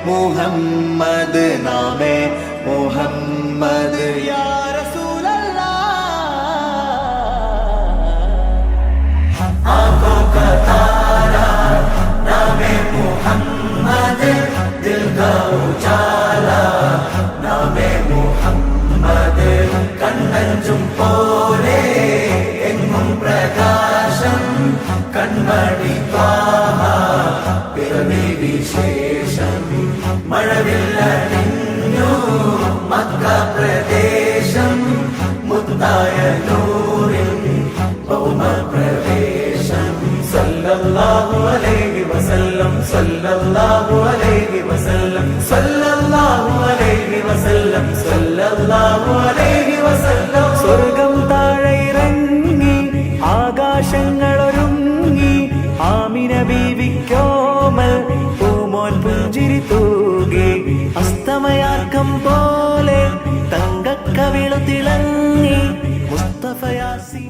മുഹമ്മദ് നാമേ മുഹമ്മദ് യാ റസൂലല്ലാഹ് आँखों का तारा नामे मुहम्मद दिल का उजाला नामे मुहम्मद കണ്ണഞ്ചും പോലെ എങ്ങും പ്രകാശം കൺമണി ത്വാഹ പിറവി വിശേഷം മഴവില്ലണിഞ്ഞു മക്ക പ്രദേശം മുത്തായ നൂറിൻ ഭൗമപ്രവേശം സല്ലല്ലാഹു അലൈഹി വസല്ലം സല്ലല്ലാഹു അലൈഹി വസല്ലം സല്ലല്ലാഹു അലൈഹി വസല്ലം സല്ലല്ലാഹു അലൈഹി വസല്ലം സ്വർഗം താഴെ ഇറങ്ങി ആകാശങ്ങളൊരുങ്ങി ആമിന ബീവിക്കോമൽ പൂമോൻ പുഞ്ചിരി തൂകി അസ്തമയാർക്കം പോലെ തങ്കക്കവിളു തിളങ്ങി മുസ്തഫ യാസീൻ